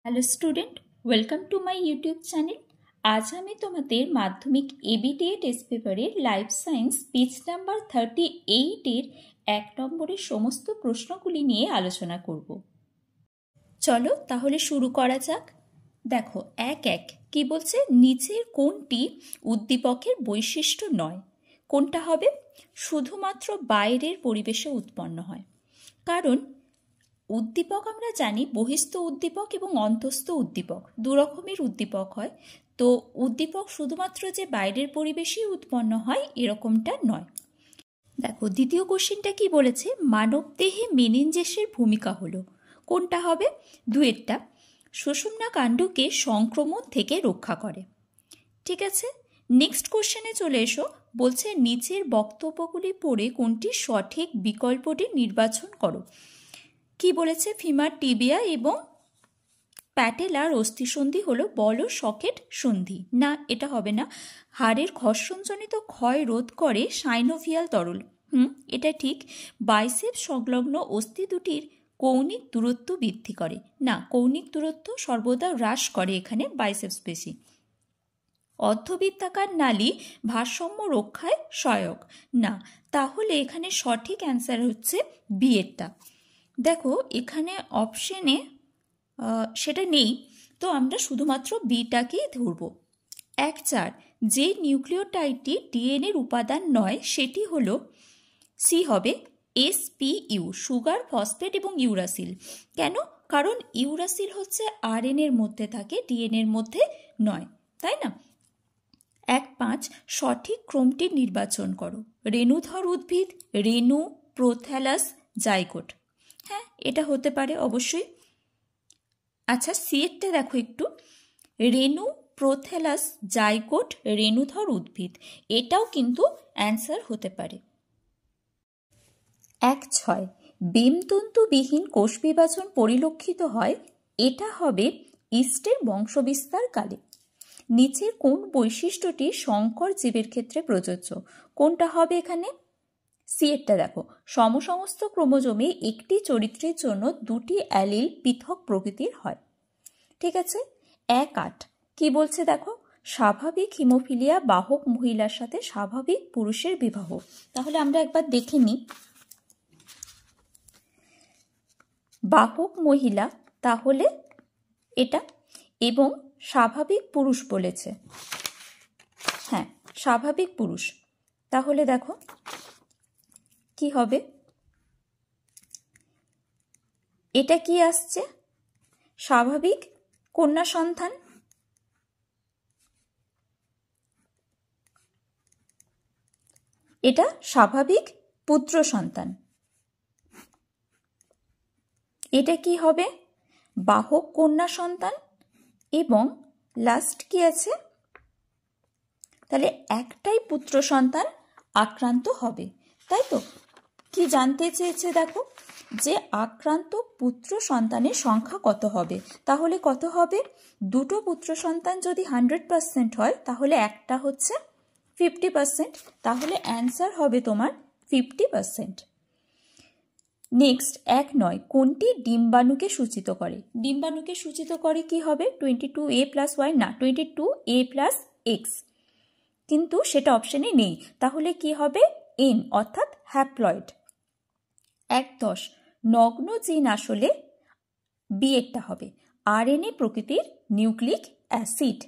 Hello student, welcome to my YouTube channel. আজ আমি তোমাদের মাধ্যমিক এবিটিএ টেস্ট পেপারের লাইফ সায়েন্স পেজ নাম্বার 38-এর 1 নম্বরের সমস্ত প্রশ্নগুলি নিয়ে আলোচনা করব। চলো তাহলে শুরু করা যাক। দেখো, কি বলছে? নিচের কোনটি উদ্দীপকের বৈশিষ্ট্য নয়? কোনটা হবে? শুধুমাত্র বাইরের পরিবেশে উৎপন্ন হয়। কারণ উদ্দীপক আমরা জানি বহিস্থ উদ্দীপক এবং অন্তস্থ উদ্দীপক দু রকমের উদ্দীপক হয়। তো উদ্দীপক শুধুমাত্র যে বাইরের পরিবেশেই উৎপন্ন হয় এরকমটা নয়। দেখো, দ্বিতীয় কোশ্চেনটা কি বলেছে? মানবদেহে মেনিনজেসের ভূমিকা হলো। কোনটা হবে? দুয়েরটা। সুষুম্না কাণ্ডকে সংক্রমণ থেকে রক্ষা করে। ঠিক আছে, নেক্সট কোশ্চেনে চলে এসো। বলছে নিচের বক্তব্যগুলি পড়ে কোনটি সঠিক বিকল্পটি নির্বাচন করো। কি বলেছে? ফিমার টিবিয়া এবং প্যাটেলার অস্থিসন্ধি হলো বল সকেট সন্ধি। না, এটা হবে না। হাড়ের ঘর্ষণজনিত ক্ষয় রোধ করে সাইনোভিয়াল তরল। এটা ঠিক। বাইসেপ সংলগ্ন অস্থি দুটির কৌণিক দূরত্ব বৃদ্ধি করে। না, কৌণিক দূরত্ব সর্বদা হ্রাস করে এখানে বাইসেপস পেশি। অর্ধবৃত্তাকার নালী ভারসাম্য রক্ষায় সহায়ক। না, তাহলে এখানে সঠিক অ্যান্সার হচ্ছে বি এরটা। দেখো, এখানে অপশনে সেটা নেই, তো আমরা শুধুমাত্র বিটাকেই ধরব। 1-4, যে নিউক্লিওটাইডটি ডিএনএর উপাদান নয় সেটি হলো সি হবে SPU, সুগার, ফসফেট এবং ইউরাসিল। কেন? কারণ ইউরাসিল হচ্ছে আরএনএর মধ্যে থাকে, ডিএনএর মধ্যে নয়, তাই না? 1-5, সঠিক ক্রমটি নির্বাচন করো। রেণুধর উদ্ভিদ, রেণু, প্রোথ্যালাস, জাইগোট। হ্যাঁ, এটা হতে পারে অবশ্যই। আচ্ছা, সিএরটা দেখো একটু। রেণু, প্রোথ্যালাস, জাইগোট, রেণুধর উদ্ভিদ, এটাও কিন্তু অ্যান্সার হতে পারে। 1-6, ডিমতন্তুবিহীন কোষ বিভাজন পরিলক্ষিত হয়। এটা হবে ইস্টের বংশবিস্তার কালে। নিচের কোন বৈশিষ্ট্যটি সংকর জীবের ক্ষেত্রে প্রযোজ্য? কোনটা হবে এখানে? সিএরটা দেখো। সমসমস্ত ক্রোমোজোমে একটি চরিত্রের জন্য দুটি অ্যালিল পৃথক প্রকৃতির হয়। ঠিক আছে। 1-8, কি বলছে দেখো? স্বাভাবিক হিমোফিলিয়া বাহক মহিলার সাথে স্বাভাবিক পুরুষের বিবাহ। তাহলে আমরা একবার দেখে নিই। বাহক মহিলা তাহলে এটা, এবং স্বাভাবিক পুরুষ বলেছে। হ্যাঁ, স্বাভাবিক পুরুষ। তাহলে দেখো কি হবে? এটা কি আসছে? স্বাভাবিক কন্যা সন্তান। এটা স্বাভাবিক পুত্র সন্তান। এটা কি হবে? বাহক কন্যা সন্তান, এবং লাস্ট কি আছে? তাহলে একটাই পুত্র সন্তান আক্রান্ত হবে, তাই তো? কি জানতে চেয়েছে দেখো, যে আক্রান্ত পুত্র সন্তানের সংখ্যা কত হবে? তাহলে কত হবে? দুটো পুত্র সন্তান যদি 100% হয় তাহলে একটা হচ্ছে 50%, তাহলে অ্যান্সার হবে তোমার 50%। নেক্সট, 1-9, কোনটি ডিম্বাণুকে সূচিত করে? ডিম্বাণুকে সূচিত করে কি হবে? 22A+Y, না, 22A+X, কিন্তু সেটা অপশনে নেই। তাহলে কি হবে? N, অর্থাৎ হ্যাপ্লয়েড। 1-10, নগ্ন জিন আসলে বি এরটা হবে আরএনএ প্রকৃতির নিউক্লিক অ্যাসিড।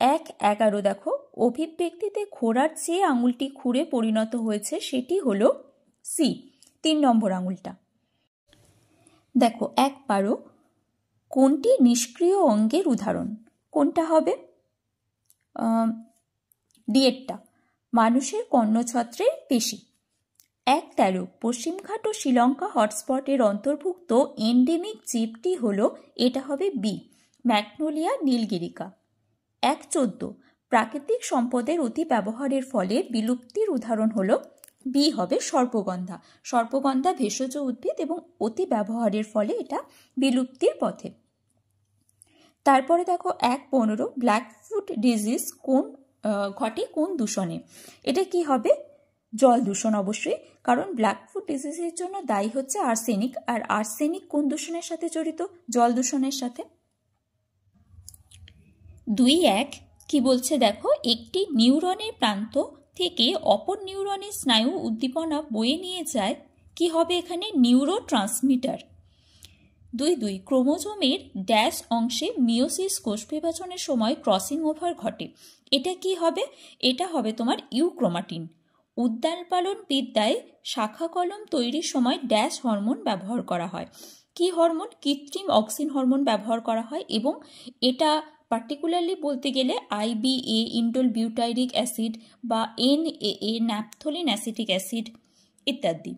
1-11, দেখো, অভিব্যক্তিতে ঘোড়ার যে আঙুলটি খুঁড়ে পরিণত হয়েছে সেটি হলো সি, 3 নম্বর আঙুলটা। দেখো, 1-12, কোনটি নিষ্ক্রিয় অঙ্গের উদাহরণ? কোনটা হবে? ডিএরটা, মানুষের কর্ণছত্রের পেশি। 1-13, পশ্চিমঘাট ও শ্রীলঙ্কা হটস্পটের অন্তর্ভুক্ত এন্ডেমিক জীবটি হলো, এটা হবে বি, ম্যাগনোলিয়া নীলগিরিকা। 1-14, প্রাকৃতিক সম্পদের অতি ব্যবহারের ফলে বিলুপ্তির উদাহরণ হলো, বি হবে সর্পগন্ধা। সর্পগন্ধা ভেষজ উদ্ভিদ এবং অতি ব্যবহারের ফলে এটা বিলুপ্তির পথে। তারপরে দেখো 1-15, ব্ল্যাকফুট ডিজিজ ঘটে কোন দূষণে? এটা কি হবে? জল দূষণ অবশ্যই, কারণ ব্ল্যাকফুট ডিজিজের জন্য দায়ী হচ্ছে আর্সেনিক, আর আর্সেনিক কোন দূষণের সাথে জড়িত? জল দূষণের সাথে। 2.1 কি বলছে দেখো, একটি নিউরনের প্রান্ত থেকে অপর নিউরনের স্নায়ু উদ্দীপনা বয়ে নিয়ে যায়, কি হবে এখানে, নিউরোট্রান্সমিটার। 2.2 ক্রোমোজোমের ড্যাশ অংশে মিওসিস কোষ বিভাজনের সময় ক্রসিং ওভার ঘটে, এটা কি হবে, এটা হবে তোমার ইউক্রোমাটিন। উদ্যান পালন বিদ্যায় শাখা কলম তৈরির সময় ড্যাশ হরমোন ব্যবহার করা হয়, কি হরমোন, কৃত্রিম অক্সিন হরমোন ব্যবহার করা হয়, এবং এটা পার্টিকুলারলি বলতে গেলে IBA ইন্ডোল বিউটাইরিক অ্যাসিড বা NAA ন্যাপথলিন অ্যাসিটিক অ্যাসিড ইত্যাদি।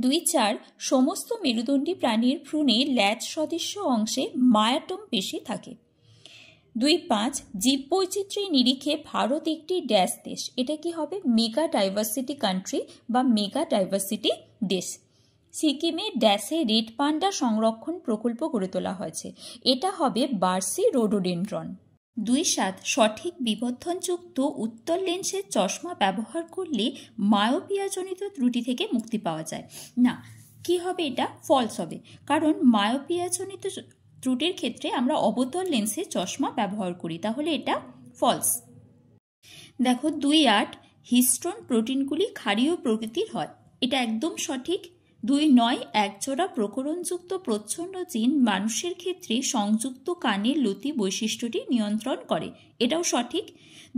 2.4 সমস্ত মেরুদণ্ডী প্রাণীর ভ্রূণে ল্যাজ সদৃশ্য অংশে মায়াটম পেশি থাকে। 2.5 জীববৈচিত্র্যের নিরিখে ভারত একটি ড্যাশ দেশ, এটা কি হবে, মেগা ডাইভার্সিটি কান্ট্রি বা মেগা ডাইভার্সিটি দেশ। সিকিমে ড্যাশে রেড পান্ডা সংরক্ষণ প্রকল্প গড়ে তোলা হয়েছে, এটা হবে বার্সি রোডোডেন্ড্রন। 2.7 সঠিক বিবর্ধনযুক্ত উত্তল লেন্সের চশমা ব্যবহার করলে মায়োপিয়াজনিত ত্রুটি থেকে মুক্তি পাওয়া যায় না, কি হবে, এটা ফলস হবে, কারণ মায়োপিয়াজনিত ত্রুটির ক্ষেত্রে আমরা অবতল লেন্সের চশমা ব্যবহার করি, তাহলে এটা ফলস। দেখো 2.8 হিস্টোন প্রোটিনগুলি ক্ষারীয় প্রকৃতির হয়, এটা একদম সঠিক। 2.9 একজোড়া প্রকরণযুক্ত প্রচ্ছন্ন জিন মানুষের ক্ষেত্রে সংযুক্ত কানের লতি বৈশিষ্ট্যটি নিয়ন্ত্রণ করে, এটাও সঠিক।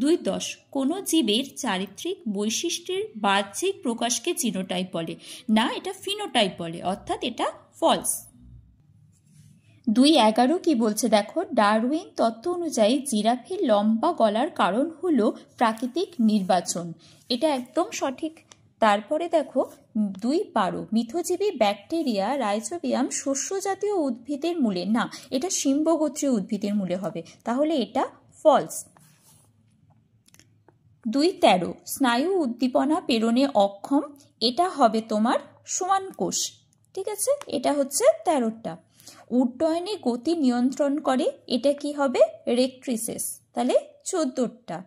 2.10 কোনো জীবের চারিত্রিক বৈশিষ্ট্যের বাহ্যিক প্রকাশকে জিনোটাইপ বলে না, এটা ফিনোটাইপ বলে, অর্থাৎ এটা ফলস। 2.11 কি বলছে দেখো, ডারউইন তত্ত্ব অনুযায়ী জিরাফের লম্বা গলার কারণ হলো প্রাকৃতিক নির্বাচন, এটা একদম সঠিক। তারপরে দেখো 2.12 মিথজীবী ব্যাকটেরিয়া রাইজোবিয়াম শস্য জাতীয় উদ্ভিদের মূলে না, এটা শিম্বগোত্রীয় উদ্ভিদের মূলে হবে, তাহলে এটা ফলস। 2.13 স্নায়ু উদ্দীপনা প্রেরণে অক্ষম, এটা হবে তোমার সোয়ান কোষ, ঠিক আছে, এটা হচ্ছে 13টা। উড্ডয়নে গতি নিয়ন্ত্রণ করে, এটা কি হবে, রেক্ট্রিসেস, তাহলে 14টা।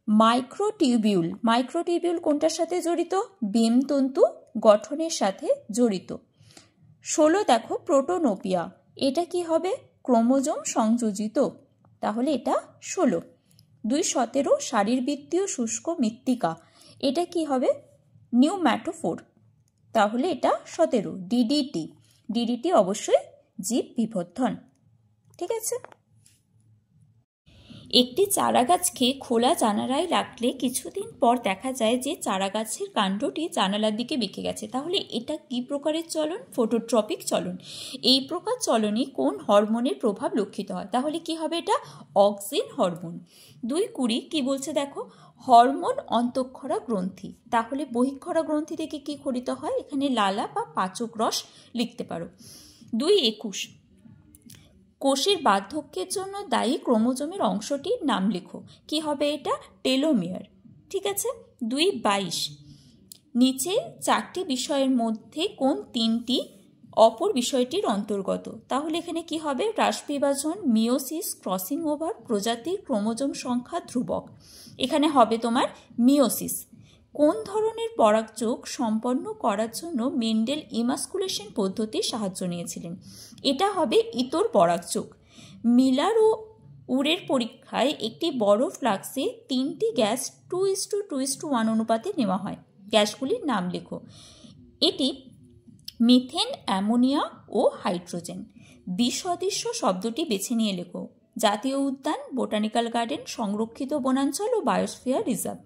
মাইক্রোটিউবিউল কোনটার সাথে জড়িত, বেমতন্তু গঠনের সাথে জড়িত। 16 দেখো প্রোটোনোপিয়া, এটা কি হবে, ক্রোমোজোম সংযোজিত, তাহলে এটা 16। 2.17 শারীরবৃত্তীয় শুষ্ক মৃত্তিকা, এটা কি হবে, নিউম্যাটোফোর, তাহলে এটা 17। ডিডিটি অবশ্যই জীব বিবর্ধন, ঠিক আছে। একটি চারাগাছকে খোলা জানালায় রাখলে কিছুদিন পর দেখা যায় যে চারাগাছের কাণ্ডটি জানালার দিকে বেঁকে গেছে, তাহলে এটা কি প্রকারের চলন, ফটোট্রপিক চলন। এই প্রকার চলনে কোন হরমোনের প্রভাব লক্ষিত হয়, তাহলে কি হবে, এটা অক্সিন হরমোন। 2.20 কি বলছে দেখো, হরমোন অন্তঃক্ষরা গ্রন্থি, তাহলে বহিঃক্ষরা গ্রন্থি থেকে কি খরিত হয়, এখানে লালা বা পাচক রস লিখতে পারো। 2.21 কোষের বার্ধক্যের জন্য দায়ী ক্রোমোজোমের অংশটির নাম লেখো, কি হবে, এটা টেলোমিয়ার, ঠিক আছে। 2.22 নিচে 4টি বিষয়ের মধ্যে কোন 3টি অপর বিষয়টির অন্তর্গত, তাহলে এখানে কি হবে, হ্রাস বিভাজন, মিওসিস, ক্রসিং ওভার, প্রজাতির ক্রোমোজোম সংখ্যা ধ্রুবক, এখানে হবে তোমার মিওসিস। কোন ধরনের পরাগযোগ সম্পন্ন করার জন্য মেন্ডেল ইমাস্কুলেশন পদ্ধতির সাহায্য নিয়েছিলেন, এটা হবে ইতর পরাগযোগ। মিলার ও উরের পরীক্ষায় একটি বড় ফ্লাক্সে 3টি গ্যাস 2:2:1 অনুপাতে নেওয়া হয়, গ্যাসগুলির নাম লেখো। এটি মিথেন, অ্যামোনিয়া ও হাইড্রোজেন। বিসদৃশ্য শব্দটি বেছে নিয়ে লেখো। জাতীয় উদ্যান, বোটানিক্যাল গার্ডেন, সংরক্ষিত বনাঞ্চল ও বায়োস্ফিয়ার রিজার্ভ।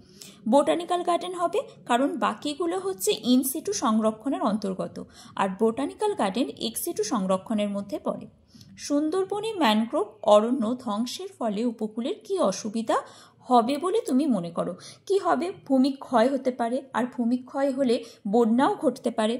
বোটানিক্যাল গার্ডেন হবে, কারণ বাকিগুলো হচ্ছে ইনসিটু সংরক্ষণের অন্তর্গত, আর বোটানিক্যাল গার্ডেন এক্সিটু সংরক্ষণের মধ্যে পড়ে। সুন্দরবনে ম্যানগ্রোভ অরণ্য ধ্বংসের ফলে উপকূলের কি অসুবিধা হবে বলে তুমি মনে করো, কি হবে, ভূমিক্ষয় হতে পারে, আর ভূমিক্ষয় হলে বন্যাও ঘটতে পারে।